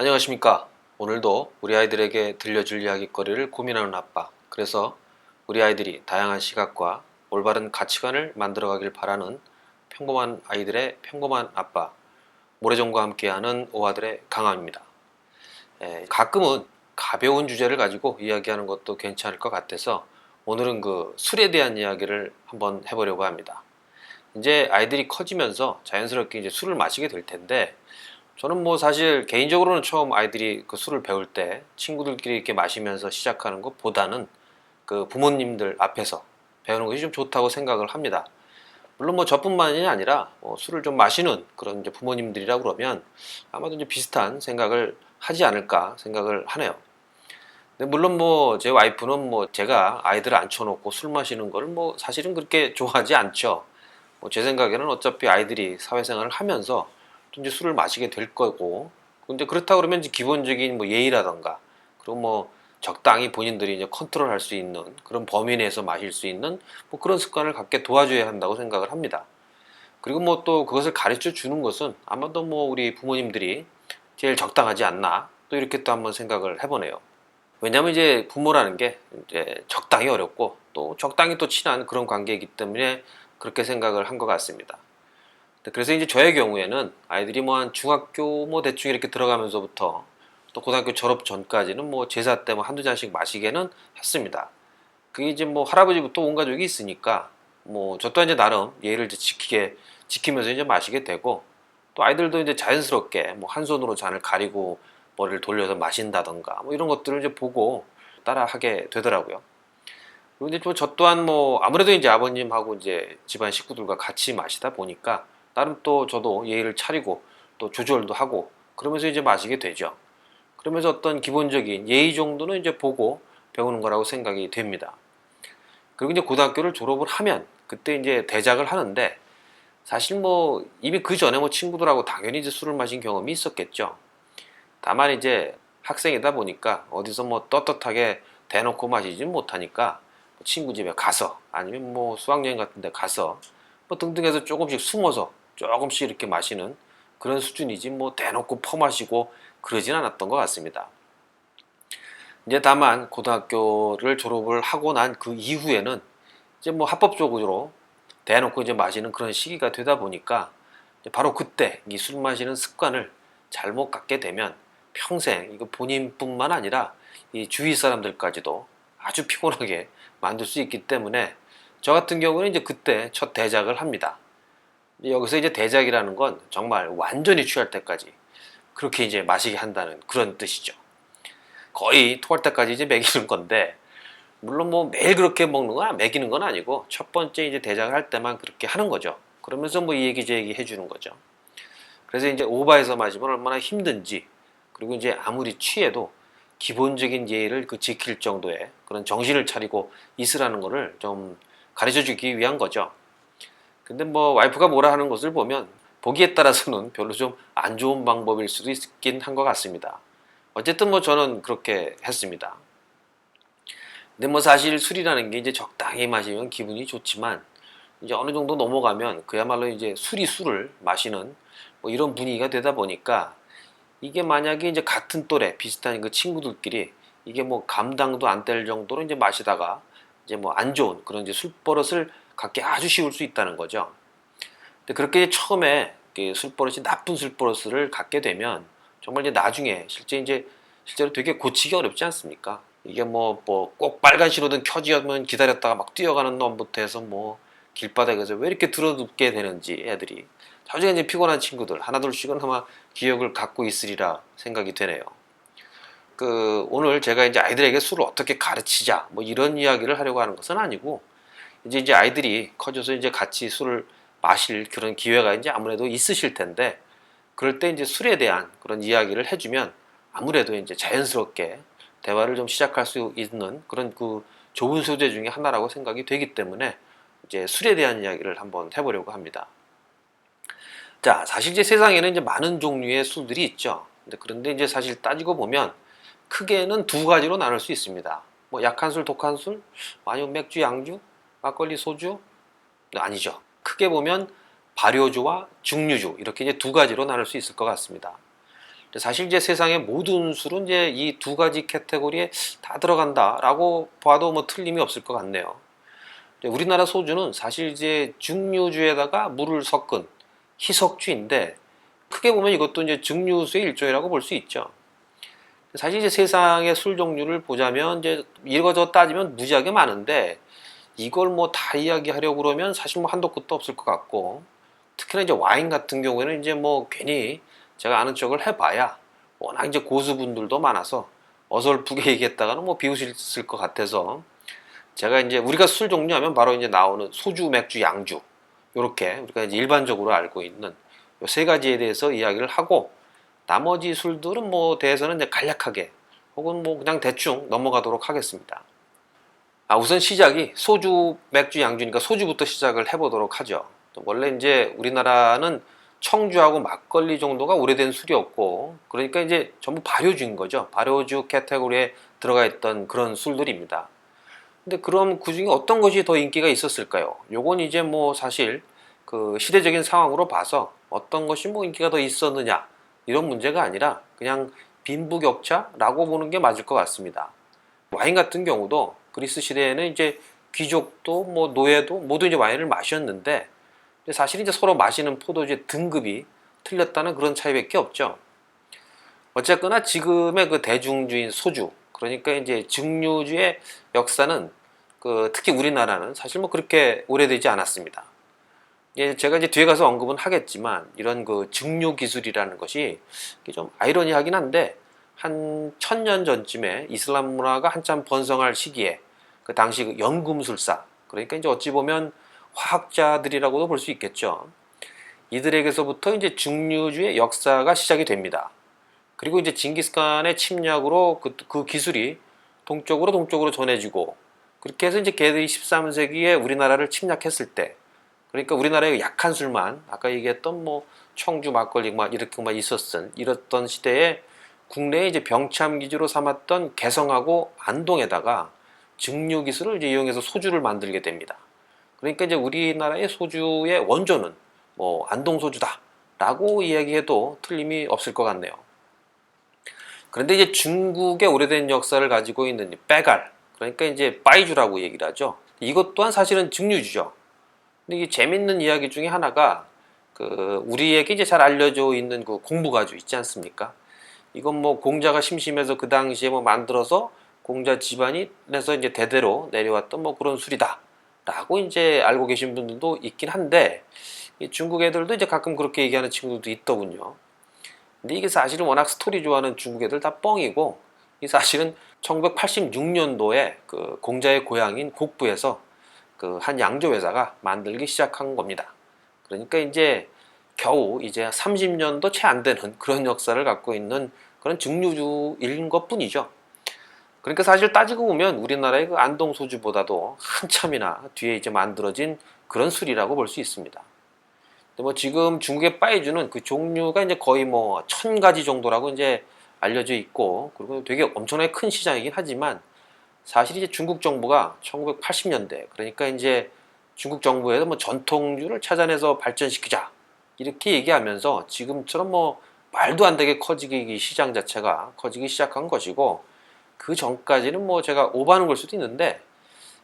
안녕하십니까. 오늘도 우리 아이들에게 들려줄 이야기거리를 고민하는 아빠. 그래서 우리 아이들이 다양한 시각과 올바른 가치관을 만들어가길 바라는 평범한 아이들의 평범한 아빠. 모래종과 함께하는 오아들의 강함입니다. 가끔은 가벼운 주제를 가지고 이야기하는 것도 괜찮을 것 같아서 오늘은 그 술에 대한 이야기를 한번 해보려고 합니다. 이제 아이들이 커지면서 자연스럽게 이제 술을 마시게 될 텐데, 저는 뭐 사실 개인적으로는 처음 아이들이 그 술을 배울 때 친구들끼리 이렇게 마시면서 시작하는 것보다는 그 부모님들 앞에서 배우는 것이 좀 좋다고 생각을 합니다. 물론 뭐 저뿐만이 아니라 뭐 술을 좀 마시는 그런 이제 부모님들이라 그러면 아마도 이제 비슷한 생각을 하지 않을까 생각을 하네요. 근데 물론 뭐 제 와이프는 뭐 제가 아이들을 앉혀놓고 술 마시는 거를 뭐 사실은 그렇게 좋아하지 않죠. 뭐 제 생각에는 어차피 아이들이 사회생활을 하면서 또 이제 술을 마시게 될 거고, 근데 그렇다 그러면 이제 기본적인 뭐 예의라던가, 그리고 뭐 적당히 본인들이 이제 컨트롤할 수 있는 그런 범위 내에서 마실 수 있는 뭐 그런 습관을 갖게 도와줘야 한다고 생각을 합니다. 그리고 뭐 또 그것을 가르쳐 주는 것은 아마도 뭐 우리 부모님들이 제일 적당하지 않나, 또 이렇게 또 한번 생각을 해보네요. 왜냐하면 이제 부모라는 게 이제 적당히 어렵고 또 적당히 또 친한 그런 관계이기 때문에 그렇게 생각을 한 것 같습니다. 그래서 이제 저의 경우에는 아이들이 뭐 한 중학교 뭐 대충 이렇게 들어가면서부터 또 고등학교 졸업 전까지는 뭐 제사 때 뭐 한두 잔씩 마시게는 했습니다. 그게 이제 뭐 할아버지부터 온 가족이 있으니까 뭐 저 또한 이제 나름 예의를 이제 지키면서 이제 마시게 되고, 또 아이들도 이제 자연스럽게 뭐 한 손으로 잔을 가리고 머리를 돌려서 마신다던가 뭐 이런 것들을 이제 보고 따라 하게 되더라고요. 그리고 이제 저 또한 뭐 아무래도 이제 아버님하고 이제 집안 식구들과 같이 마시다 보니까 나름 또 저도 예의를 차리고 또 조절도 하고 그러면서 이제 마시게 되죠. 그러면서 어떤 기본적인 예의 정도는 이제 보고 배우는 거라고 생각이 됩니다. 그리고 이제 고등학교를 졸업을 하면 그때 이제 대작을 하는데, 사실 뭐 이미 그 전에 뭐 친구들하고 당연히 이제 술을 마신 경험이 있었겠죠. 다만 이제 학생이다 보니까 어디서 뭐 떳떳하게 대놓고 마시지 못하니까 뭐 친구 집에 가서 아니면 뭐 수학여행 같은 데 가서 뭐 등등 해서 조금씩 숨어서 조금씩 이렇게 마시는 그런 수준이지 뭐 대놓고 퍼마시고 그러진 않았던 것 같습니다. 이제 다만 고등학교를 졸업을 하고 난 그 이후에는 이제 뭐 합법적으로 대놓고 이제 마시는 그런 시기가 되다 보니까 바로 그때 이 술 마시는 습관을 잘못 갖게 되면 평생 이거 본인뿐만 아니라 이 주위 사람들까지도 아주 피곤하게 만들 수 있기 때문에 저 같은 경우는 이제 그때 첫 대작을 합니다. 여기서 이제 대작이라는 건 정말 완전히 취할 때까지 그렇게 이제 마시게 한다는 그런 뜻이죠. 거의 토할 때까지 이제 먹이는 건데, 물론 뭐 매일 그렇게 먹는 건 먹이는 건 아니고 첫 번째 이제 대작을 할 때만 그렇게 하는 거죠. 그러면서 뭐 이 얘기 저 얘기 해주는 거죠. 그래서 이제 오바해서 마시면 얼마나 힘든지, 그리고 이제 아무리 취해도 기본적인 예의를 그 지킬 정도의 그런 정신을 차리고 있으라는 거를 좀 가르쳐 주기 위한 거죠. 근데 뭐 와이프가 뭐라 하는 것을 보면 보기에 따라서는 별로 좀 안 좋은 방법일 수도 있긴 한 것 같습니다. 어쨌든 뭐 저는 그렇게 했습니다. 근데 뭐 사실 술이라는 게 이제 적당히 마시면 기분이 좋지만 이제 어느 정도 넘어가면 그야말로 이제 술이 술을 마시는 뭐 이런 분위기가 되다 보니까, 이게 만약에 이제 같은 또래 비슷한 그 친구들끼리 이게 뭐 감당도 안 될 정도로 이제 마시다가 이제 뭐 안 좋은 그런 이제 술버릇을 갖기 아주 쉬울 수 있다는 거죠. 근데 그렇게 처음에 술버릇이 나쁜 술버릇을 갖게 되면 정말 이제 나중에 실제로 되게 고치기 어렵지 않습니까? 이게 뭐 꼭 빨간 신호등 켜지면 기다렸다가 막 뛰어가는 놈부터 해서 뭐 길바닥에서 왜 이렇게 들어눕게 되는지 애들이 나중에 이제 피곤한 친구들 하나둘씩은 아마 기억을 갖고 있으리라 생각이 되네요. 그 오늘 제가 이제 아이들에게 술을 어떻게 가르치자 뭐 이런 이야기를 하려고 하는 것은 아니고, 이제 아이들이 커져서 이제 같이 술을 마실 그런 기회가 이제 아무래도 있으실 텐데, 그럴 때 이제 술에 대한 그런 이야기를 해주면 아무래도 이제 자연스럽게 대화를 좀 시작할 수 있는 그런 그 좋은 소재 중에 하나라고 생각이 되기 때문에 이제 술에 대한 이야기를 한번 해보려고 합니다. 자, 사실 이제 세상에는 이제 많은 종류의 술들이 있죠. 그런데 이제 사실 따지고 보면 크게는 두 가지로 나눌 수 있습니다. 뭐 약한 술, 독한 술, 아니면 맥주, 양주, 막걸리, 소주? 아니죠. 크게 보면 발효주와 증류주, 이렇게 이제 두 가지로 나눌 수 있을 것 같습니다. 사실 이제 세상의 모든 술은 이제 이 두 가지 카테고리에 다 들어간다라고 봐도 뭐 틀림이 없을 것 같네요. 우리나라 소주는 사실 이제 증류주에다가 물을 섞은 희석주인데, 크게 보면 이것도 이제 증류수의 일종이라고 볼 수 있죠. 사실 이제 세상의 술 종류를 보자면 이제 이거저거 따지면 무지하게 많은데, 이걸 뭐 다 이야기하려고 그러면 사실 뭐 한도 끝도 없을 것 같고, 특히나 이제 와인 같은 경우에는 이제 뭐 괜히 제가 아는 척을 해봐야 워낙 이제 고수분들도 많아서 어설프게 얘기했다가는 뭐 비웃을 것 같아서, 제가 이제 우리가 술 종류 하면 바로 이제 나오는 소주, 맥주, 양주, 요렇게 우리가 이제 일반적으로 알고 있는 요 세 가지에 대해서 이야기를 하고, 나머지 술들은 뭐 대해서는 이제 간략하게 혹은 뭐 그냥 대충 넘어가도록 하겠습니다. 우선 시작이 소주, 맥주, 양주니까 소주부터 시작을 해보도록 하죠. 원래 이제 우리나라는 청주하고 막걸리 정도가 오래된 술이었고, 그러니까 이제 전부 발효주인 거죠. 발효주 카테고리에 들어가 있던 그런 술들입니다. 근데 그럼 그 중에 어떤 것이 더 인기가 있었을까요? 요건 이제 뭐 사실 그 시대적인 상황으로 봐서 어떤 것이 뭐 인기가 더 있었느냐 이런 문제가 아니라 그냥 빈부격차라고 보는 게 맞을 것 같습니다. 와인 같은 경우도 그리스 시대에는 이제 귀족도 뭐 노예도 모두 이제 와인을 마셨는데, 사실 이제 서로 마시는 포도주의 등급이 틀렸다는 그런 차이밖에 없죠. 어쨌거나 지금의 그 대중주인 소주, 그러니까 이제 증류주의 역사는 특히 우리나라는 사실 뭐 그렇게 오래되지 않았습니다. 제가 이제 뒤에 가서 언급은 하겠지만, 이런 그 증류 기술이라는 것이 좀 아이러니하긴 한데, 한 1000년 전쯤에 이슬람 문화가 한참 번성할 시기에 그 당시 그 연금술사, 그러니까 이제 어찌 보면 화학자들이라고도 볼 수 있겠죠. 이들에게서부터 이제 증류주의 역사가 시작이 됩니다. 그리고 이제 징기스칸의 침략으로 그 기술이 동쪽으로 전해지고, 그렇게 해서 이제 걔들이 13세기에 우리나라를 침략했을 때, 그러니까 우리나라에 약한 술만 아까 얘기했던 뭐 청주, 막걸리 막 이렇게만 있었던 이랬던 시대에 국내에 이제 병참 기지로 삼았던 개성하고 안동에다가 증류 기술을 이제 이용해서 소주를 만들게 됩니다. 그러니까 이제 우리나라의 소주의 원조는 뭐 안동 소주다라고 이야기해도 틀림이 없을 것 같네요. 그런데 이제 중국의 오래된 역사를 가지고 있는 빼갈, 그러니까 이제 빠이주라고 얘기를 하죠. 이것 또한 사실은 증류주죠. 근데 이게 재밌는 이야기 중에 하나가 우리에게 이제 잘 알려져 있는 그 공부가주 있지 않습니까? 이건 뭐 공자가 심심해서 그 당시에 뭐 만들어서 공자 집안에서 이제 대대로 내려왔던 뭐 그런 술이다라고 이제 알고 계신 분들도 있긴 한데, 중국 애들도 이제 가끔 그렇게 얘기하는 친구들도 있더군요. 근데 이게 사실은 워낙 스토리 좋아하는 중국 애들 다 뻥이고, 이 사실은 1986년도에 그 공자의 고향인 곡부에서 그 한 양조 회사가 만들기 시작한 겁니다. 그러니까 이제 겨우 이제 30년도 채 안 되는 그런 역사를 갖고 있는 그런 증류주인 것뿐이죠. 그러니까 사실 따지고 보면 우리나라의 그 안동 소주보다도 한참이나 뒤에 이제 만들어진 그런 술이라고 볼 수 있습니다. 근데 뭐 지금 중국의 빠이주는 그 종류가 이제 거의 뭐 1000가지 정도라고 이제 알려져 있고, 그리고 되게 엄청나게 큰 시장이긴 하지만, 사실 이제 중국 정부가 1980년대, 그러니까 이제 중국 정부에서 뭐 전통주를 찾아내서 발전시키자 이렇게 얘기하면서 지금처럼 뭐 말도 안 되게 커지기 시장 자체가 커지기 시작한 것이고, 그 전까지는 뭐 제가 오버하는 걸 수도 있는데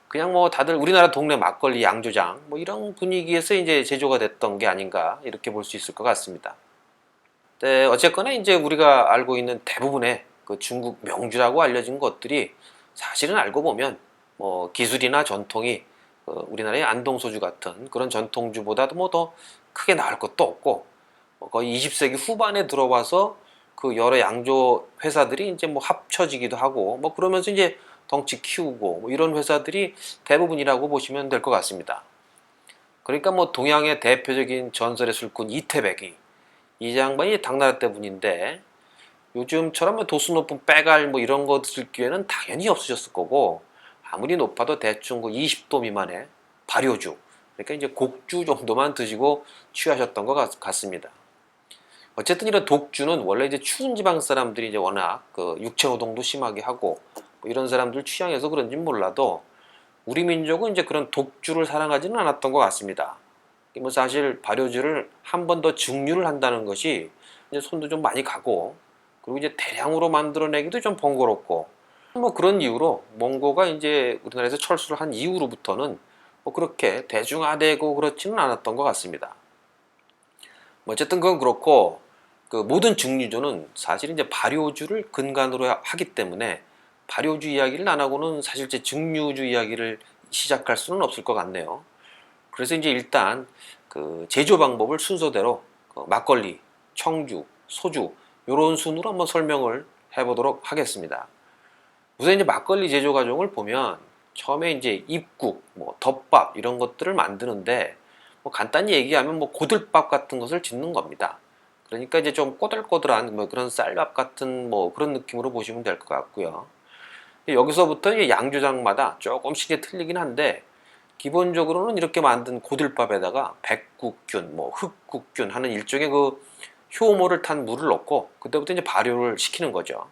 그냥 뭐 다들 우리나라 동네 막걸리 양조장 뭐 이런 분위기에서 이제 제조가 됐던 게 아닌가 이렇게 볼 수 있을 것 같습니다. 네, 어쨌거나 이제 우리가 알고 있는 대부분의 그 중국 명주라고 알려진 것들이 사실은 알고 보면 뭐 기술이나 전통이 우리나라의 안동소주 같은 그런 전통주보다도 뭐 더 크게 나을 것도 없고, 거의 20세기 후반에 들어와서 그 여러 양조 회사들이 이제 뭐 합쳐지기도 하고 뭐 그러면서 이제 덩치 키우고 뭐 이런 회사들이 대부분이라고 보시면 될 것 같습니다. 그러니까 뭐 동양의 대표적인 전설의 술꾼 이태백이, 이 양반이 당나라 때 분인데, 요즘처럼 뭐 도수 높은 빼갈 뭐 이런 거 드실 기회는 당연히 없으셨을 거고, 아무리 높아도 대충 그 20도 미만의 발효주, 그러니까 이제 곡주 정도만 드시고 취하셨던 것 같습니다. 어쨌든 이런 독주는 원래 이제 추운 지방 사람들이 이제 워낙 그 육체 노동도 심하게 하고 뭐 이런 사람들 취향에서 그런지 몰라도, 우리 민족은 이제 그런 독주를 사랑하지는 않았던 것 같습니다. 뭐 사실 발효주를 한 번 더 증류를 한다는 것이 이제 손도 좀 많이 가고, 그리고 이제 대량으로 만들어내기도 좀 번거롭고 뭐 그런 이유로 몽고가 이제 우리나라에서 철수를 한 이후로부터는 뭐 그렇게 대중화되고 그렇지는 않았던 것 같습니다. 뭐 어쨌든 그건 그렇고 그 모든 증류주는 사실 이제 발효주를 근간으로 하기 때문에 발효주 이야기를 안 하고는 사실 제 증류주 이야기를 시작할 수는 없을 것 같네요. 그래서 이제 일단 그 제조 방법을 순서대로 그 막걸리, 청주, 소주 이런 순으로 한번 설명을 해보도록 하겠습니다. 우선 이제 막걸리 제조 과정을 보면 처음에 이제 입국, 뭐 덮밥 이런 것들을 만드는데 뭐 간단히 얘기하면 뭐 고들밥 같은 것을 짓는 겁니다. 그러니까 이제 좀 꼬들꼬들한 뭐 그런 쌀밥 같은 뭐 그런 느낌으로 보시면 될 것 같고요. 여기서부터 이제 양조장마다 조금씩 이제 틀리긴 한데 기본적으로는 이렇게 만든 고들밥에다가 백국균, 뭐 흑국균 하는 일종의 그 효모를 탄 물을 넣고 그때부터 이제 발효를 시키는 거죠.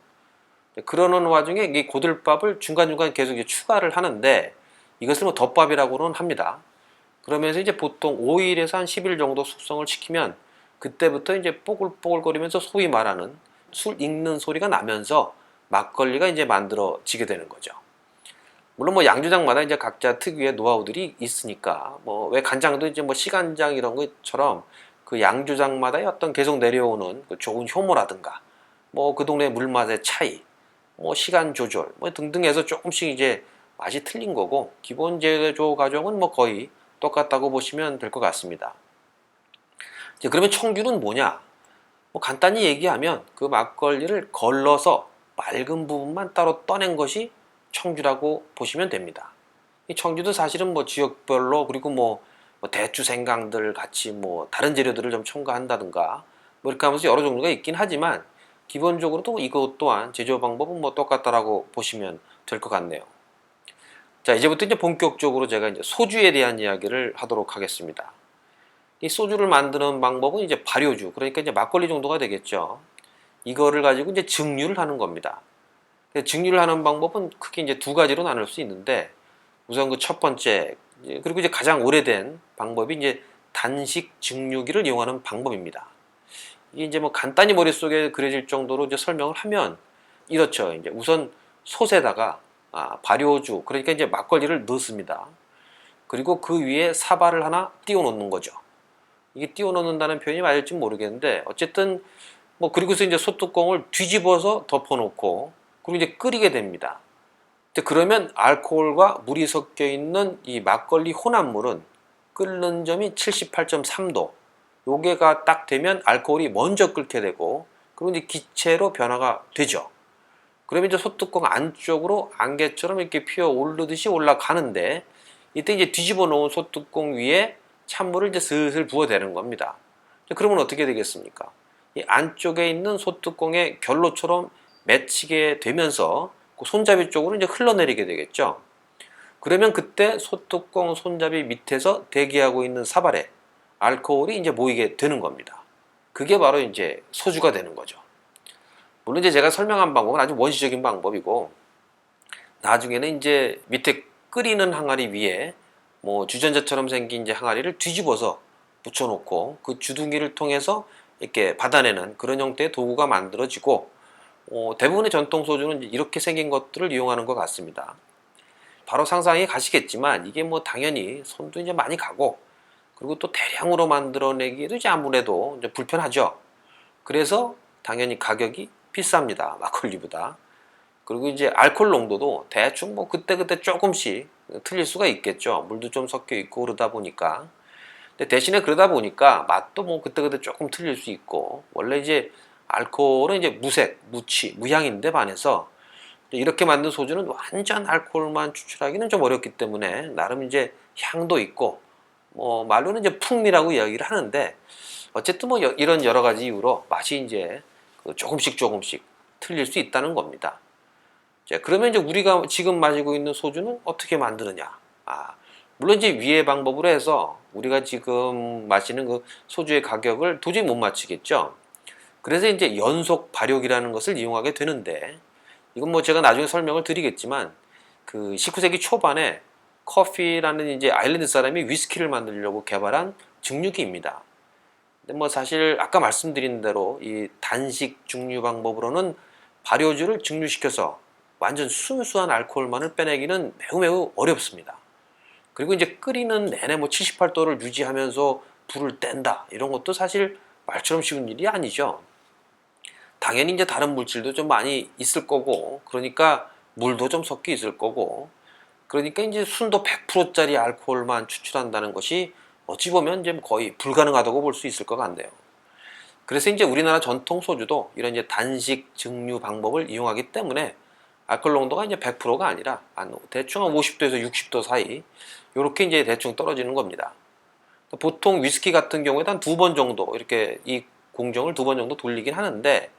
그러는 와중에 이 고들밥을 중간중간 계속 이제 추가를 하는데 이것을 뭐 덮밥이라고는 합니다. 그러면서 이제 보통 5일에서 한 10일 정도 숙성을 시키면 그때부터 이제 뽀글뽀글거리면서 소위 말하는 술 익는 소리가 나면서 막걸리가 이제 만들어지게 되는 거죠. 물론 뭐 양조장마다 이제 각자 특유의 노하우들이 있으니까 뭐 왜 간장도 이제 뭐 시간장 이런 것처럼 그 양조장마다의 어떤 계속 내려오는 그 좋은 효모라든가 뭐 그 동네 물맛의 차이 뭐 시간 조절 뭐 등등 해서 조금씩 이제 맛이 틀린 거고 기본 제조 과정은 뭐 거의 똑같다고 보시면 될 것 같습니다. 이제 그러면 청주는 뭐냐? 뭐 간단히 얘기하면 그 막걸리를 걸러서 맑은 부분만 따로 떠낸 것이 청주라고 보시면 됩니다. 이 청주도 사실은 뭐 지역별로 그리고 뭐 대추 생강들 같이 뭐 다른 재료들을 좀 첨가한다든가 뭐 이렇게 하면서 여러 종류가 있긴 하지만 기본적으로도 이것 또한 제조 방법은 뭐 똑같다라고 보시면 될 것 같네요. 자, 이제부터 이제 본격적으로 제가 이제 소주에 대한 이야기를 하도록 하겠습니다. 이 소주를 만드는 방법은 이제 발효주, 그러니까 이제 막걸리 정도가 되겠죠. 이거를 가지고 이제 증류를 하는 겁니다. 증류를 하는 방법은 크게 이제 두 가지로 나눌 수 있는데 우선 그 첫 번째 그리고 이제 가장 오래된 방법이 이제 단식 증류기를 이용하는 방법입니다. 이게 이제 뭐 간단히 머릿속에 그려질 정도로 이제 설명을 하면 이렇죠. 이제 우선 솥에다가 발효주 그러니까 이제 막걸리를 넣습니다. 그리고 그 위에 사발을 하나 띄워 놓는 거죠. 이게 띄워 놓는다는 표현이 맞을지 모르겠는데 어쨌든 뭐 그리고서 이제 솥뚜껑을 뒤집어서 덮어 놓고 그리고 이제 끓이게 됩니다. 그러면 알코올과 물이 섞여 있는 이 막걸리 혼합물은 끓는 점이 78.3도 요게가 딱 되면 알코올이 먼저 끓게 되고 그리고 이제 기체로 변화가 되죠. 그러면 이제 소뚜껑 안쪽으로 안개처럼 이렇게 피어 오르듯이 올라가는데 이때 이제 뒤집어 놓은 소뚜껑 위에 찬물을 이제 슬슬 부어대는 겁니다. 그러면 어떻게 되겠습니까? 이 안쪽에 있는 소뚜껑의 결로처럼 맺히게 되면서 그 손잡이 쪽으로 이제 흘러내리게 되겠죠. 그러면 그때 소뚜껑 손잡이 밑에서 대기하고 있는 사발에 알코올이 이제 모이게 되는 겁니다. 그게 바로 이제 소주가 되는 거죠. 물론 이제 제가 설명한 방법은 아주 원시적인 방법이고 나중에는 이제 밑에 끓이는 항아리 위에 뭐 주전자처럼 생긴 이제 항아리를 뒤집어서 붙여놓고 그 주둥이를 통해서 이렇게 받아내는 그런 형태의 도구가 만들어지고 대부분의 전통 소주는 이렇게 생긴 것들을 이용하는 것 같습니다. 바로 상상이 가시겠지만 이게 뭐 당연히 손도 이제 많이 가고 그리고 또 대량으로 만들어내기에도 이제 아무래도 이제 불편하죠. 그래서 당연히 가격이 비쌉니다. 막걸리보다. 그리고 이제 알코올 농도도 대충 뭐 그때그때 조금씩 틀릴 수가 있겠죠. 물도 좀 섞여 있고 그러다 보니까. 근데 대신에 그러다 보니까 맛도 뭐 그때그때 조금 틀릴 수 있고 원래 이제 알코올은 이제 무색, 무취, 무향인데 반해서 이렇게 만든 소주는 완전 알코올만 추출하기는 좀 어렵기 때문에 나름 이제 향도 있고 뭐 말로는 이제 풍미라고 이야기를 하는데 어쨌든 뭐 이런 여러 가지 이유로 맛이 이제 조금씩 틀릴 수 있다는 겁니다. 자, 그러면 이제 우리가 지금 마시고 있는 소주는 어떻게 만드느냐? 물론 이제 위의 방법으로 해서 우리가 지금 마시는 그 소주의 가격을 도저히 못 맞추겠죠. 그래서 이제 연속 발효기라는 것을 이용하게 되는데 이건 뭐 제가 나중에 설명을 드리겠지만 그 19세기 초반에 커피라는 이제 아일랜드 사람이 위스키를 만들려고 개발한 증류기입니다. 근데 뭐 사실 아까 말씀드린 대로 이 단식 증류 방법으로는 발효주를 증류시켜서 완전 순수한 알코올만을 빼내기는 매우 매우 어렵습니다. 그리고 이제 끓이는 내내 뭐 78도를 유지하면서 불을 뗀다 이런 것도 사실 말처럼 쉬운 일이 아니죠. 당연히 이제 다른 물질도 좀 많이 있을 거고, 그러니까 물도 좀 섞여 있을 거고, 그러니까 이제 순도 100%짜리 알코올만 추출한다는 것이 어찌 보면 이제 거의 불가능하다고 볼 수 있을 것 같네요. 그래서 이제 우리나라 전통 소주도 이런 이제 단식 증류 방법을 이용하기 때문에 알코올 농도가 이제 100%가 아니라 대충 한 50도에서 60도 사이 이렇게 이제 대충 떨어지는 겁니다. 보통 위스키 같은 경우에 한 두 번 정도 이렇게 이 공정을 두 번 정도 돌리긴 하는데,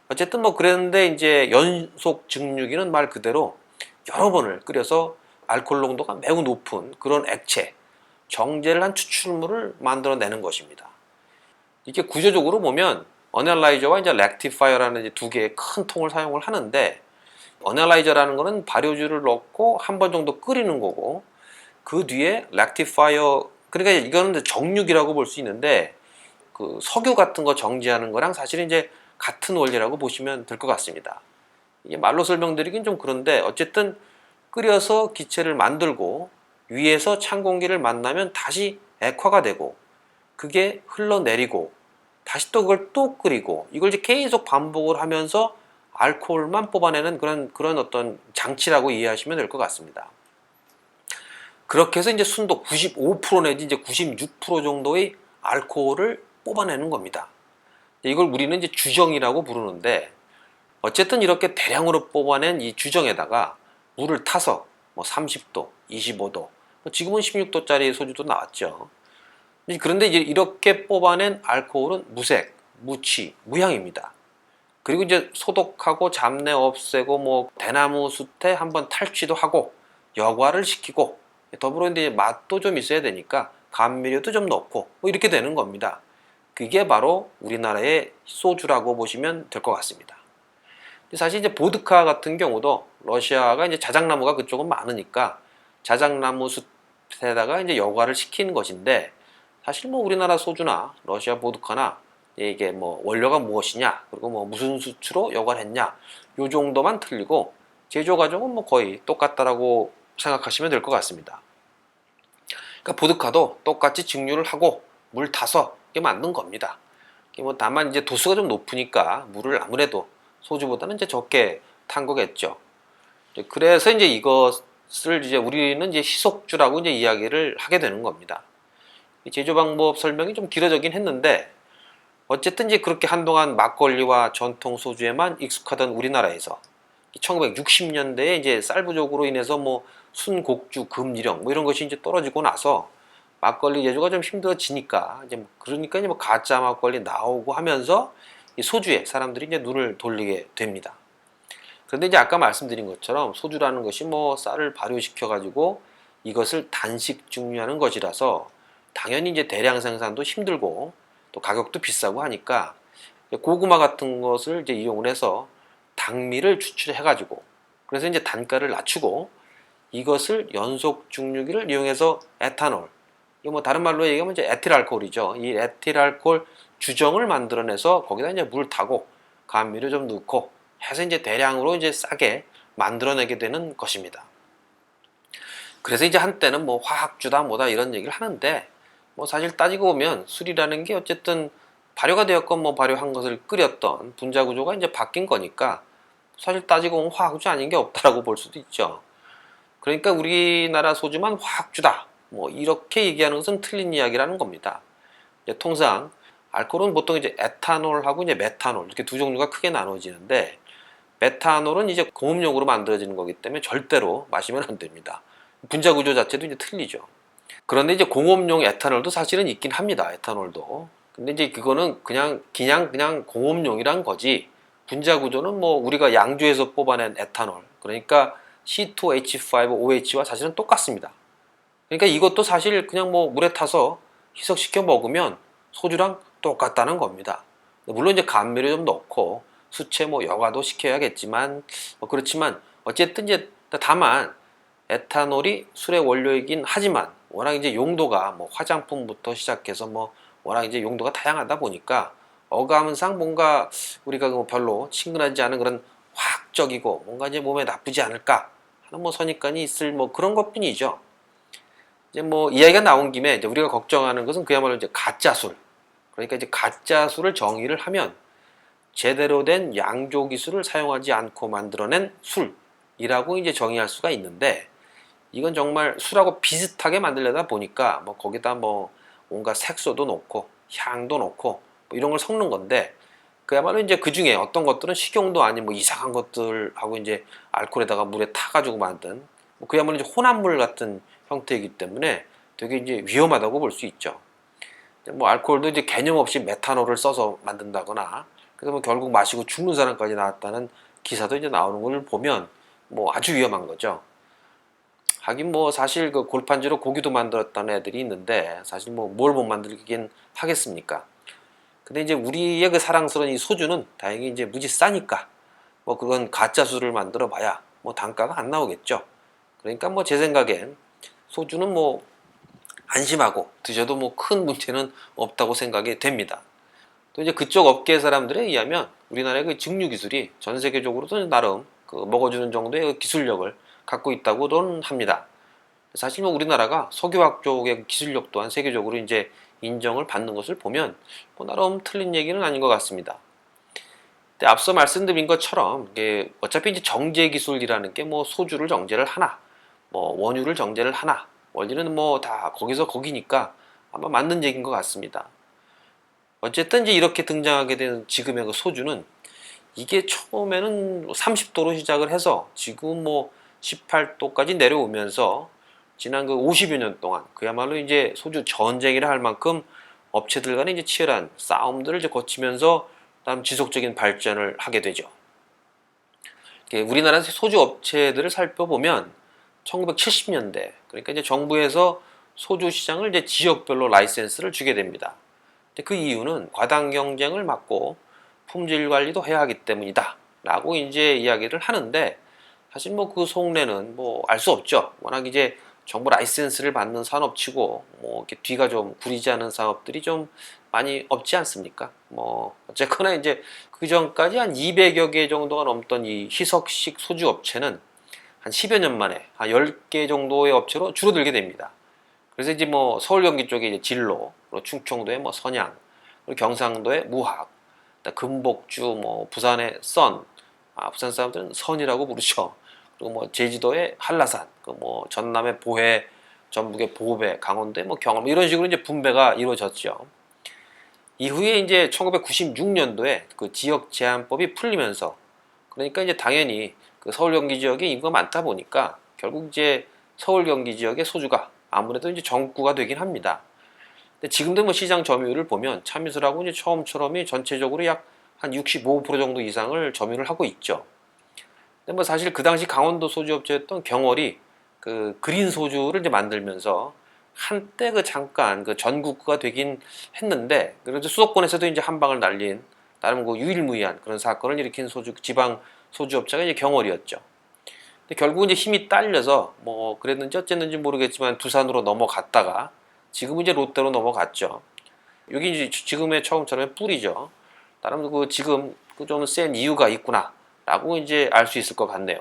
어쨌든 뭐 그랬는데 이제 연속 증류기는 말 그대로 여러 번을 끓여서 알코올 농도가 매우 높은 그런 액체, 정제를 한 추출물을 만들어내는 것입니다. 이게 구조적으로 보면 어널라이저와 이제 렉티파이어라는 이제 두 개의 큰 통을 사용을 하는데, 어널라이저라는 거는 발효주를 넣고 한 번 정도 끓이는 거고, 그 뒤에 렉티파이어, 그러니까 이거는 정육이라고 볼 수 있는데 그 석유 같은 거 정지하는 거랑 사실은 이제 같은 원리라고 보시면 될 것 같습니다. 이게 말로 설명드리긴 좀 그런데, 어쨌든 끓여서 기체를 만들고 위에서 찬 공기를 만나면 다시 액화가 되고, 그게 흘러내리고 다시 또 그걸 또 끓이고, 이걸 이제 계속 반복을 하면서 알코올만 뽑아내는 그런 어떤 장치라고 이해하시면 될 것 같습니다. 그렇게 해서 이제 순도 95% 내지 이제 96% 정도의 알코올을 뽑아내는 겁니다. 이걸 우리는 이제 주정이라고 부르는데, 어쨌든 이렇게 대량으로 뽑아낸 이 주정에다가 물을 타서 뭐 30도, 25도, 지금은 16도짜리 소주도 나왔죠. 그런데 이제 이렇게 뽑아낸 알코올은 무색, 무취, 무향입니다. 그리고 이제 소독하고 잡내 없애고 뭐 대나무 숯에 한번 탈취도 하고 여과를 시키고, 더불어 이제 맛도 좀 있어야 되니까 감미료도 좀 넣고 뭐 이렇게 되는 겁니다. 그게 바로 우리나라의 소주라고 보시면 될 것 같습니다. 사실 이제 보드카 같은 경우도 러시아가 이제 자작나무가 그쪽은 많으니까 자작나무 숯에다가 이제 여과를 시키는 것인데, 사실 뭐 우리나라 소주나 러시아 보드카나 이게 뭐 원료가 무엇이냐, 그리고 뭐 무슨 수치로 여과를 했냐, 요 정도만 틀리고 제조 과정은 뭐 거의 똑같다라고 생각하시면 될 것 같습니다. 그러니까 보드카도 똑같이 증류를 하고 물 타서 이게 만든 겁니다. 이게 뭐 다만 이제 도수가 좀 높으니까 물을 아무래도 소주보다는 이제 적게 탄 거겠죠. 그래서 이제 이것을 이제 우리는 이제 희석주라고 이제 이야기를 하게 되는 겁니다. 제조 방법 설명이 좀 길어지긴 했는데, 어쨌든 이제 그렇게 한동안 막걸리와 전통 소주에만 익숙하던 우리나라에서 1960년대에 이제 쌀 부족으로 인해서 뭐 순곡주 금리령 뭐 이런 것이 이제 떨어지고 나서 막걸리 제조가 좀 힘들어지니까 이제 그러니까 이제 뭐 가짜 막걸리 나오고 하면서 이 소주에 사람들이 이제 눈을 돌리게 됩니다. 그런데 이제 아까 말씀드린 것처럼 소주라는 것이 뭐 쌀을 발효시켜 가지고 이것을 단식 증류하는 것이라서 당연히 이제 대량 생산도 힘들고 또 가격도 비싸고 하니까 고구마 같은 것을 이제 이용을 해서 당미를 추출해 가지고, 그래서 이제 단가를 낮추고 이것을 연속 증류기를 이용해서 에탄올, 이거 뭐 다른 말로 얘기하면 이제 에틸알코올이죠. 이 에틸알코올 주정을 만들어내서 거기다 이제 물 타고 감미를 좀 넣고 해서 이제 대량으로 이제 싸게 만들어내게 되는 것입니다. 그래서 이제 한때는 뭐 화학주다 뭐다 이런 얘기를 하는데, 뭐 사실 따지고 보면 술이라는 게 어쨌든 발효가 되었건 뭐 발효한 것을 끓였던 분자 구조가 이제 바뀐 거니까 사실 따지고 보면 화학주 아닌 게 없다라고 볼 수도 있죠. 그러니까 우리나라 소주만 화학주다 뭐 이렇게 얘기하는 것은 틀린 이야기라는 겁니다. 통상 알코올은 보통 이제 에탄올하고 이제 메탄올 이렇게 두 종류가 크게 나눠지는데, 메탄올은 이제 공업용으로 만들어지는 거기 때문에 절대로 마시면 안 됩니다. 분자 구조 자체도 이제 틀리죠. 그런데 이제 공업용 에탄올도 사실은 있긴 합니다. 에탄올도. 근데 이제 그거는 그냥 공업용이란 거지, 분자 구조는 뭐 우리가 양주에서 뽑아낸 에탄올, 그러니까 C2H5OH와 사실은 똑같습니다. 그러니까 이것도 사실 그냥 뭐 물에 타서 희석시켜 먹으면 소주랑 똑같다는 겁니다. 물론 이제 감미료 좀 넣고 수채 뭐 여과도 시켜야겠지만 그렇지만 어쨌든 이제 다만 에탄올이 술의 원료이긴 하지만 워낙 이제 용도가 뭐 화장품부터 시작해서 뭐 워낙 이제 용도가 다양하다 보니까 어감상 뭔가 우리가 뭐 별로 친근하지 않은 그런 화학적이고 뭔가 이제 몸에 나쁘지 않을까 하는 뭐 선입관이 있을 뭐 그런 것뿐이죠. 이제 뭐 이야기가 나온 김에 이제 우리가 걱정하는 것은 그야말로 이제 가짜술. 그러니까 이제 가짜술을 정의를 하면 제대로 된 양조 기술을 사용하지 않고 만들어낸 술이라고 이제 정의할 수가 있는데, 이건 정말 술하고 비슷하게 만들려다 보니까 뭐 거기다 뭐 온갖 색소도 넣고 향도 넣고 뭐 이런 걸 섞는 건데, 그야말로 이제 그 중에 어떤 것들은 식용도 아닌 뭐 이상한 것들하고 이제 알코올에다가 물에 타가지고 만든 뭐 그야말로 이제 혼합물 같은 형태이기 때문에 되게 이제 위험하다고 볼 수 있죠. 뭐 알코올도 이제 개념 없이 메탄올을 써서 만든다거나, 그래서 뭐 결국 마시고 죽는 사람까지 나왔다는 기사도 이제 나오는 걸 보면 뭐 아주 위험한 거죠. 하긴 뭐 사실 그 골판지로 고기도 만들었다는 애들이 있는데 사실 뭐 뭘 못 만들긴 하겠습니까? 근데 이제 우리의 그 사랑스러운 이 소주는 다행히 이제 무지 싸니까 뭐 그건 가짜 술을 만들어 봐야 뭐 단가가 안 나오겠죠. 그러니까 뭐 제 생각엔 소주는 뭐 안심하고 드셔도 뭐 큰 문제는 없다고 생각이 됩니다. 또 이제 그쪽 업계 사람들에 의하면 우리나라의 그 증류 기술이 전 세계적으로도 나름 그 먹어주는 정도의 그 기술력을 갖고 있다고는 합니다. 사실 뭐 우리나라가 석유화학 쪽의 기술력 또한 세계적으로 이제 인정을 받는 것을 보면 뭐 나름 틀린 얘기는 아닌 것 같습니다. 근데 앞서 말씀드린 것처럼 이게 어차피 이제 정제 기술이라는 게 뭐 소주를 정제를 하나, 뭐 원유를 정제를 하나, 원리는 뭐 다 거기서 거기니까 아마 맞는 얘기인 것 같습니다. 어쨌든 이제 이렇게 등장하게 된 지금의 그 소주는 이게 처음에는 30도로 시작을 해서 지금 뭐 18도까지 내려오면서 지난 그 50여 년 동안 그야말로 이제 소주 전쟁이라 할 만큼 업체들 간의 이제 치열한 싸움들을 이제 거치면서 다음 지속적인 발전을 하게 되죠. 우리나라 소주 업체들을 살펴보면 1970년대, 그러니까 이제 정부에서 소주 시장을 이제 지역별로 라이센스를 주게 됩니다. 그 이유는 과당 경쟁을 막고 품질 관리도 해야 하기 때문이다 라고 이제 이야기를 하는데, 사실 뭐 그 속내는 뭐 알 수 없죠. 워낙 이제 정부 라이센스를 받는 산업치고 뭐 이렇게 뒤가 좀 구리지 않은 사업들이 좀 많이 없지 않습니까? 뭐 어쨌거나 이제 그 전까지 한 200여 개 정도가 넘던 이 희석식 소주 업체는 한 10여 년 만에 한 10개 정도의 업체로 줄어들게 됩니다. 그래서 이제 뭐 서울 경기 쪽에 이제 진로, 그리고 충청도의 뭐 선양, 그리고 경상도의 무학, 금복주, 뭐 부산의 선, 부산 사람들은 선이라고 부르죠. 그리고 뭐 제주도의 한라산, 그 뭐 전남의 보혜, 전북의 보배, 강원도의 뭐 경험, 이런 식으로 이제 분배가 이루어졌죠. 이후에 이제 1996년도에 그 지역 제한법이 풀리면서, 그러니까 이제 당연히 그 서울 경기 지역에 인구가 많다 보니까 결국 이제 서울 경기 지역의 소주가 아무래도 이제 전국구가 되긴 합니다. 근데 지금도 뭐 시장 점유율을 보면 참이슬하고 이제 처음처럼이 전체적으로 약 한 65% 정도 이상을 점유를 하고 있죠. 근데 뭐 사실 그 당시 강원도 소주업체였던 경월이 그 그린 소주를 이제 만들면서 한때 그 잠깐 그 전국구가 되긴 했는데, 그래도 수도권에서도 이제 한 방을 날린 나름 그 유일무이한 그런 사건을 일으킨 소주 지방 소주업체가 이제 경월이었죠. 근데 결국은 이제 힘이 딸려서 뭐 그랬는지 어쨌는지 모르겠지만 두산으로 넘어갔다가 지금은 이제 롯데로 넘어갔죠. 여기 이제 지금의 처음처럼 뿌리죠. 나름 그 지금 그 좀 센 이유가 있구나라고 이제 알 수 있을 것 같네요.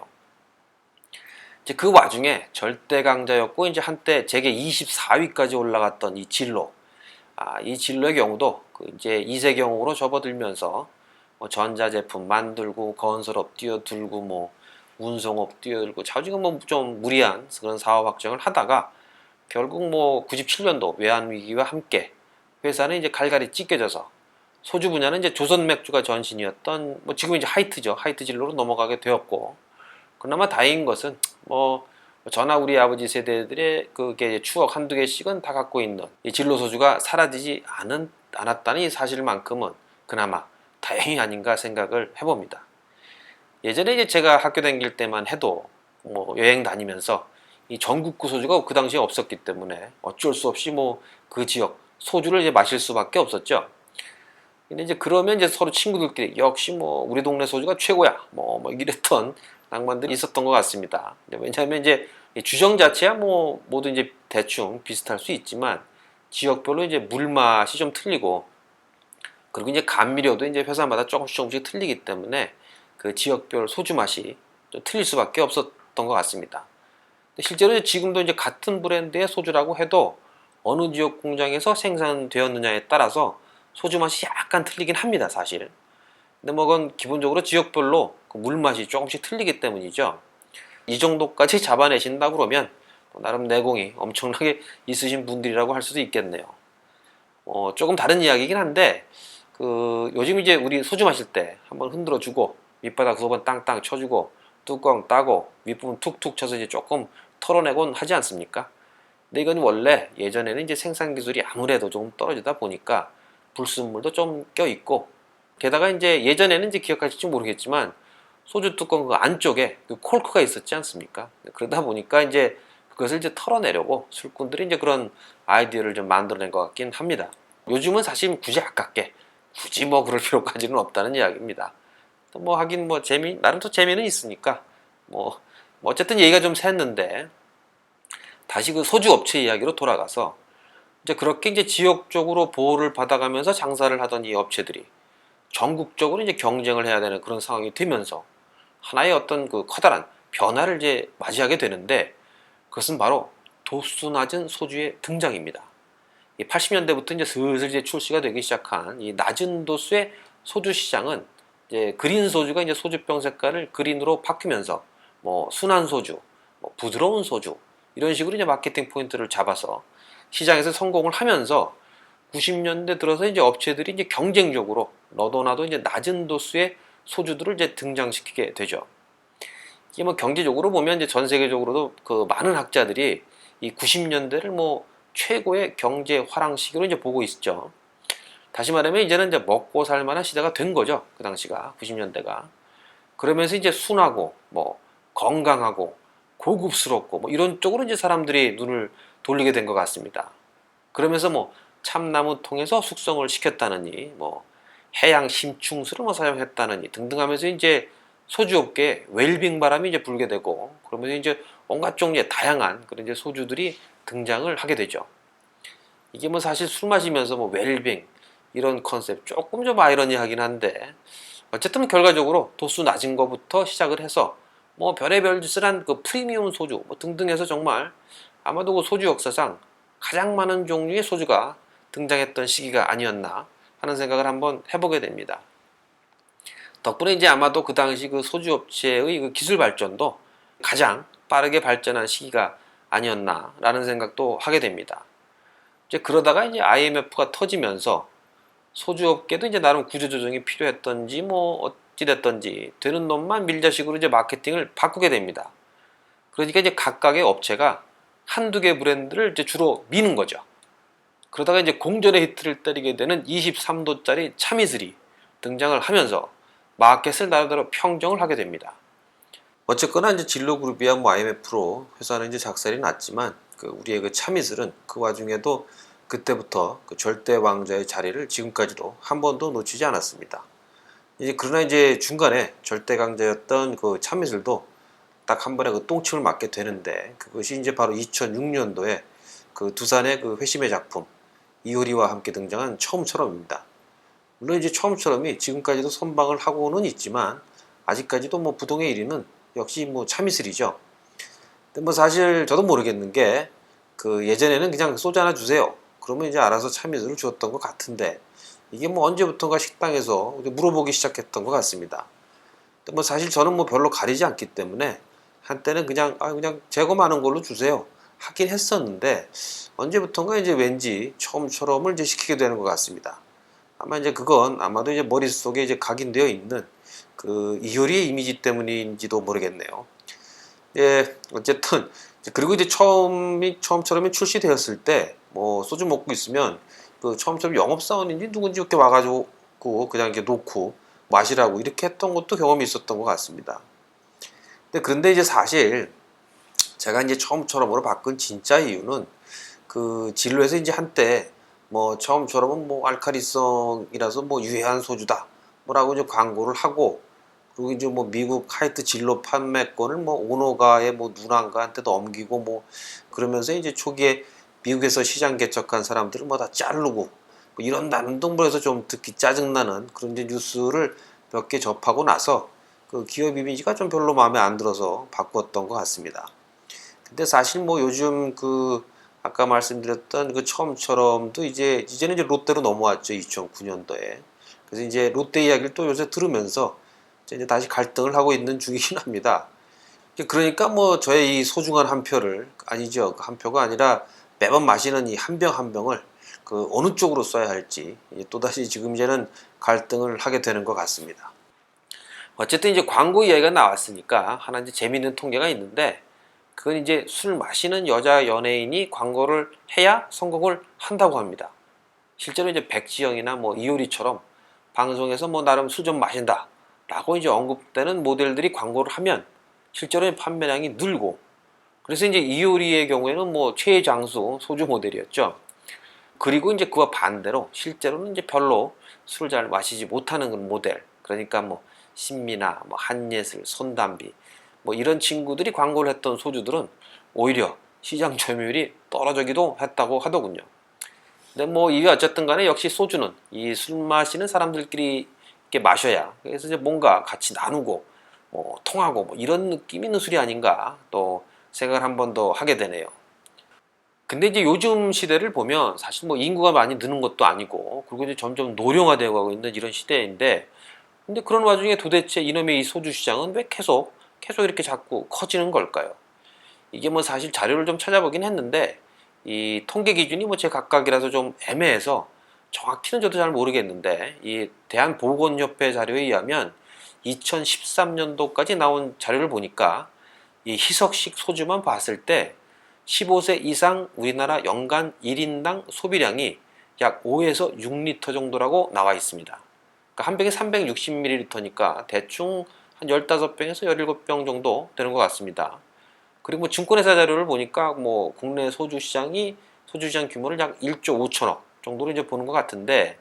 이제 그 와중에 절대 강자였고 이제 한때 세계 24위까지 올라갔던 이 진로, 이 진로의 경우도 그 이제 이세경으로 접어들면서 뭐 전자제품 만들고 건설업 뛰어들고 뭐 운송업 뛰어들고 자주가 뭐 좀 무리한 그런 사업 확장을 하다가 결국 뭐 97년도 외환 위기와 함께 회사는 이제 갈갈이 찢겨져서 소주 분야는 이제 조선 맥주가 전신이었던 뭐 지금 이제 하이트죠. 하이트 진로로 넘어가게 되었고, 그나마 다행인 것은 뭐 저나 우리 아버지 세대들의 그게 추억 한두 개씩은 다 갖고 있는 이 진로 소주가 사라지지 않았다는 이 사실만큼은 그나마 다행이 아닌가 생각을 해봅니다. 예전에 이제 제가 학교 다닐 때만 해도 뭐 여행 다니면서 이 전국구 소주가 그 당시에 없었기 때문에 어쩔 수 없이 뭐 그 지역 소주를 이제 마실 수밖에 없었죠. 근데 이제 그러면 이제 서로 친구들끼리 역시 뭐 우리 동네 소주가 최고야 뭐 이랬던 낭만들이 있었던 것 같습니다. 왜냐하면 이제 주정 자체야 뭐 모두 이제 대충 비슷할 수 있지만 지역별로 이제 물맛이 좀 틀리고, 그리고 이제 감미료도 이제 회사마다 조금씩 틀리기 때문에 그 지역별 소주 맛이 좀 틀릴 수밖에 없었던 것 같습니다. 실제로 지금도 이제 같은 브랜드의 소주라고 해도 어느 지역 공장에서 생산되었느냐에 따라서 소주 맛이 약간 틀리긴 합니다, 사실. 근데 뭐 그건 기본적으로 지역별로 그 물맛이 조금씩 틀리기 때문이죠. 이 정도까지 잡아내신다 그러면 나름 내공이 엄청나게 있으신 분들이라고 할 수도 있겠네요. 조금 다른 이야기긴 한데, 요즘 이제 우리 소주 마실 때 한번 흔들어 주고 밑바닥 2번 땅땅 쳐주고 뚜껑 따고 윗부분 툭툭 쳐서 이제 조금 털어내곤 하지 않습니까? 근데 이건 원래 예전에는 이제 생산 기술이 아무래도 좀 떨어지다 보니까 불순물도 좀 껴있고, 게다가 이제 예전에는 이제 기억하실지 모르겠지만 소주 뚜껑 그 안쪽에 그 콜크가 있었지 않습니까? 그러다 보니까 이제 그것을 이제 털어내려고 술꾼들이 이제 그런 아이디어를 좀 만들어낸 것 같긴 합니다. 요즘은 사실 굳이 아깝게 굳이 뭐 그럴 필요까지는 없다는 이야기입니다. 뭐 하긴 뭐 나름 또 재미는 있으니까 뭐 어쨌든 얘기가 좀 샜는데, 다시 그 소주 업체 이야기로 돌아가서 이제 그렇게 이제 지역적으로 보호를 받아가면서 장사를 하던 이 업체들이 전국적으로 이제 경쟁을 해야 되는 그런 상황이 되면서 하나의 어떤 그 커다란 변화를 이제 맞이하게 되는데, 그것은 바로 도수 낮은 소주의 등장입니다. 80년대부터 이제 슬슬 이제 출시가 되기 시작한 이 낮은 도수의 소주 시장은 이제 그린 소주가 이제 소주병 색깔을 그린으로 바뀌면서 뭐 순한 소주, 뭐 부드러운 소주 이런 식으로 이제 마케팅 포인트를 잡아서 시장에서 성공을 하면서 90년대 들어서 이제 업체들이 이제 경쟁적으로 너도 나도 이제 낮은 도수의 소주들을 이제 등장시키게 되죠. 이게 뭐 경제적으로 보면 이제 전 세계적으로도 그 많은 학자들이 이 90년대를 뭐 최고의 경제 화랑 시기로 이제 보고 있죠. 다시 말하면 이제는 이제 먹고 살 만한 시대가 된 거죠. 그 당시가 90년대가. 그러면서 이제 순하고 뭐 건강하고 고급스럽고 뭐 이런 쪽으로 이제 사람들이 눈을 돌리게 된 것 같습니다. 그러면서 뭐 참나무 통에서 숙성을 시켰다느니 뭐 해양 심충수를 뭐 사용했다느니 등등 하면서 이제 소주업계에 웰빙 바람이 이제 불게 되고, 그러면서 이제 온갖 종류의 다양한 그런 이제 소주들이 등장을 하게 되죠. 이게 뭐 사실 술 마시면서 뭐 웰빙 이런 컨셉 조금 좀 아이러니하긴 한데, 어쨌든 결과적으로 도수 낮은 거부터 시작을 해서 뭐 별의별 짓을 한 그 프리미엄 소주 뭐 등등 해서 정말 아마도 그 소주 역사상 가장 많은 종류의 소주가 등장했던 시기가 아니었나 하는 생각을 한번 해보게 됩니다. 덕분에 이제 아마도 그 당시 그 소주 업체의 그 기술 발전도 가장 빠르게 발전한 시기가 아니었나라는 생각도 하게 됩니다. 이제 그러다가 이제 IMF가 터지면서 소주업계도 이제 나름 구조조정이 필요했던지 뭐 어찌됐던지 되는 놈만 밀자식으로 이제 마케팅을 바꾸게 됩니다. 그러니까 이제 각각의 업체가 한두 개 브랜드를 이제 주로 미는 거죠. 그러다가 이제 공전의 히트를 때리게 되는 23도짜리 참이슬이 등장을 하면서 마켓을 나름대로 평정을 하게 됩니다. 어쨌거나 이제 진로그룹이야 뭐 IMF로 회사는 이제 작살이 났지만 그 우리의 그 참이슬은 그 와중에도 그때부터 그 절대 왕자의 자리를 지금까지도 한 번도 놓치지 않았습니다. 이제 그러나 이제 중간에 절대 강자였던 그 참이슬도 딱 한 번에 그 똥침을 맞게 되는데, 그것이 이제 바로 2006년도에 그 두산의 그 회심의 작품 이효리와 함께 등장한 처음처럼입니다. 물론 이제 처음처럼이 지금까지도 선방을 하고는 있지만 아직까지도 뭐 부동의 1위는 역시 뭐 참이슬이죠. 근데 뭐 사실 저도 모르겠는 게 그 예전에는 그냥 소주 하나 주세요, 그러면 이제 알아서 참이슬을 주었던 것 같은데, 이게 뭐 언제부턴가 식당에서 물어보기 시작했던 것 같습니다. 근데 뭐 사실 저는 뭐 별로 가리지 않기 때문에 한때는 그냥 재고 많은 걸로 주세요 하긴 했었는데, 언제부턴가 이제 왠지 처음처럼을 이제 시키게 되는 것 같습니다. 아마 이제 그건 아마도 이제 머릿속에 이제 각인되어 있는 그 이효리의 이미지 때문인지도 모르겠네요. 예, 어쨌든 그리고 이제 처음처럼이 출시되었을 때 뭐 소주 먹고 있으면 그 처음처럼 영업사원인지 누군지 이렇게 와가지고 그냥 이렇게 놓고 마시라고 이렇게 했던 것도 경험이 있었던 것 같습니다. 그런데 이제 사실 제가 이제 처음처럼으로 바꾼 진짜 이유는 그 진로에서 이제 한때 뭐 처음처럼은 뭐 알카리성이라서 뭐 유해한 소주다 뭐라고 이제 광고를 하고, 그리고 이제 뭐 미국 하이트 진로 판매권을 뭐 오노가의 뭐 누나한테도 넘기고 뭐 그러면서 이제 초기에 미국에서 시장 개척한 사람들을 뭐 다 자르고 뭐 이런다는 등으로해서 좀 듣기 짜증나는 그런 이제 뉴스를 몇 개 접하고 나서 그 기업 이미지가 좀 별로 마음에 안 들어서 바꿨던 것 같습니다. 근데 사실 뭐 요즘 그 아까 말씀드렸던 그 처음처럼도 이제는 이제 롯데로 넘어왔죠. 2009년도에. 그래서 이제 롯데 이야기를 또 요새 들으면서 이제 다시 갈등을 하고 있는 중이긴 합니다. 그러니까 뭐 저의 이 소중한 한 표를 아니죠. 그 한 표가 아니라 매번 마시는 이 한 병 한 병을 그 어느 쪽으로 써야 할지 또다시 지금 이제는 갈등을 하게 되는 것 같습니다. 어쨌든 이제 광고 이야기가 나왔으니까 하나 이제 재미있는 통계가 있는데 그건 이제 술 마시는 여자 연예인이 광고를 해야 성공을 한다고 합니다. 실제로 이제 백지영이나 뭐 이효리처럼 방송에서 뭐 나름 술 좀 마신다 라고 이제 언급되는 모델들이 광고를 하면 실제로 판매량이 늘고, 그래서 이제 이효리의 경우에는 뭐 최장수 소주 모델이었죠. 그리고 이제 그와 반대로 실제로는 이제 별로 술을 잘 마시지 못하는 그런 모델, 그러니까 뭐 신미나 뭐 한예슬, 손담비 뭐 이런 친구들이 광고를 했던 소주들은 오히려 시장 점유율이 떨어지기도 했다고 하더군요. 근데 뭐 이게 어쨌든 간에 역시 소주는 이 술 마시는 사람들끼리 이렇게 마셔야, 그래서 이제 뭔가 같이 나누고 뭐 통하고 뭐 이런 느낌 있는 술이 아닌가 또 생각을 한 번 더 하게 되네요. 근데 이제 요즘 시대를 보면 사실 뭐 인구가 많이 느는 것도 아니고, 그리고 이제 점점 노령화되어 가고 있는 이런 시대인데, 근데 그런 와중에 도대체 이놈의 이 소주 시장은 왜 계속 이렇게 자꾸 커지는 걸까요? 이게 뭐 사실 자료를 좀 찾아보긴 했는데 이 통계 기준이 뭐 제 각각이라서 좀 애매해서 정확히는 저도 잘 모르겠는데, 이 대한보건협회 자료에 의하면 2013년도까지 나온 자료를 보니까 이 희석식 소주만 봤을 때 15세 이상 우리나라 연간 1인당 소비량이 약 5에서 6리터 정도라고 나와 있습니다. 그러니까 한 병에 360ml니까 대충 한 15병에서 17병 정도 되는 것 같습니다. 그리고 뭐 증권회사 자료를 보니까 뭐 국내 소주시장 규모를 약 1조 5천억 정도로 이제 보는 것 같은데,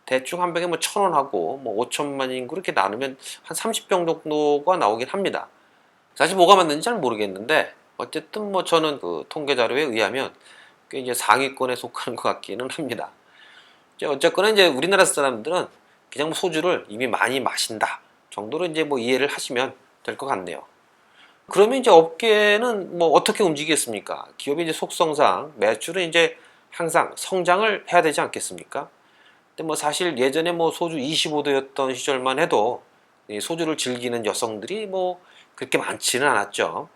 대충 한 병에 뭐 1,000원하고 뭐 5천만 인구 이렇게 나누면 한 30병 정도가 나오긴 합니다. 사실 뭐가 맞는지 잘 모르겠는데 어쨌든 뭐 저는 그 통계 자료에 의하면 꽤 이제 상위권에 속하는 것 같기는 합니다. 이제 어쨌거나 이제 우리나라 사람들은 그냥 뭐 소주를 이미 많이 마신다 정도로 이제 뭐 이해를 하시면 될 것 같네요. 그러면 이제 업계는 뭐 어떻게 움직이겠습니까? 기업이 이제 속성상 매출은 이제 항상 성장을 해야 되지 않겠습니까? 근데 뭐 사실 예전에 뭐 소주 25도였던 시절만 해도 이 소주를 즐기는 여성들이 뭐 그렇게 많지는 않았죠.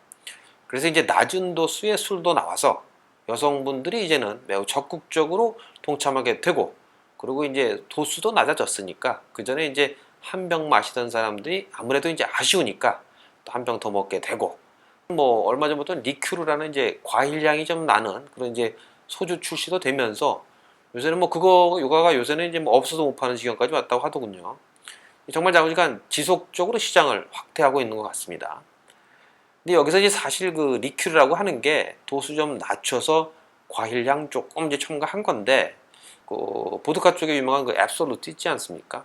그래서 이제 낮은 도수의 술도 나와서 여성분들이 이제는 매우 적극적으로 동참하게 되고, 그리고 이제 도수도 낮아졌으니까 그 전에 이제 한 병 마시던 사람들이 아무래도 이제 아쉬우니까 또 한 병 더 먹게 되고, 뭐 얼마 전부터 리큐르라는 이제 과일향이 좀 나는 그런 이제 소주 출시도 되면서 요새는 뭐 그거 요가가 요새는 이제 뭐 없어도 못 파는 지경까지 왔다고 하더군요. 정말 장기간 지속적으로 시장을 확대하고 있는 것 같습니다. 근데 여기서 이제 사실 그 리큐르라고 하는 게 도수 좀 낮춰서 과일향 조금 이제 첨가한 건데, 그 보드카 쪽에 유명한 그 앱솔루트 있지 않습니까?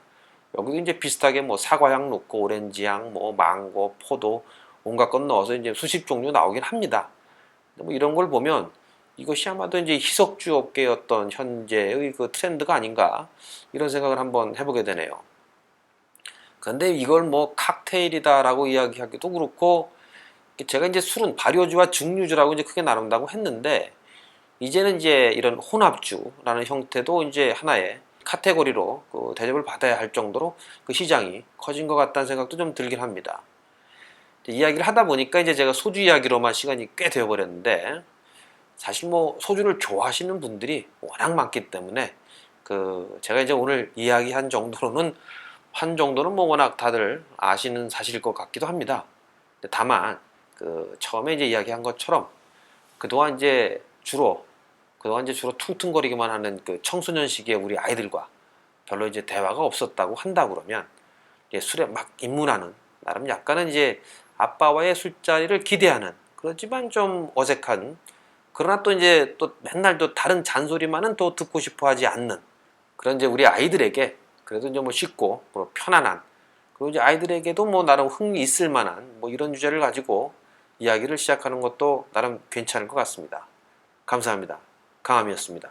여기도 이제 비슷하게 뭐 사과향 넣고 오렌지향, 뭐 망고, 포도 온갖 것 넣어서 이제 수십 종류 나오긴 합니다. 근데 뭐 이런 걸 보면 이것이 아마도 이제 희석주 업계의 어떤 현재의 그 트렌드가 아닌가 이런 생각을 한번 해보게 되네요. 그런데 이걸 뭐 칵테일이다라고 이야기하기도 그렇고, 제가 이제 술은 발효주와 증류주라고 이제 크게 나눈다고 했는데 이제는 이제 이런 혼합주라는 형태도 이제 하나의 카테고리로 그 대접을 받아야 할 정도로 그 시장이 커진 것 같다는 생각도 좀 들긴 합니다. 이야기를 하다 보니까 이제 제가 소주 이야기로만 시간이 꽤 되어버렸는데, 사실 뭐 소주를 좋아하시는 분들이 워낙 많기 때문에 그 제가 이제 오늘 이야기한 정도는 뭐 워낙 다들 아시는 사실일 것 같기도 합니다. 다만 그 처음에 이제 이야기한 것처럼 그동안 이제 주로 퉁퉁거리기만 하는 그 청소년 시기에 우리 아이들과 별로 이제 대화가 없었다고 한다 그러면 이제 술에 막 입문하는 나름 약간은 이제 아빠와의 술자리를 기대하는, 그렇지만 좀 어색한, 그러나 또 이제 또 맨날 또 다른 잔소리만은 또 듣고 싶어 하지 않는 그런 이제 우리 아이들에게 그래도 이제 뭐 쉽고 뭐 편안한, 그리고 이제 아이들에게도 뭐 나름 흥미 있을 만한 뭐 이런 주제를 가지고 이야기를 시작하는 것도 나름 괜찮을 것 같습니다. 감사합니다. 강함이었습니다.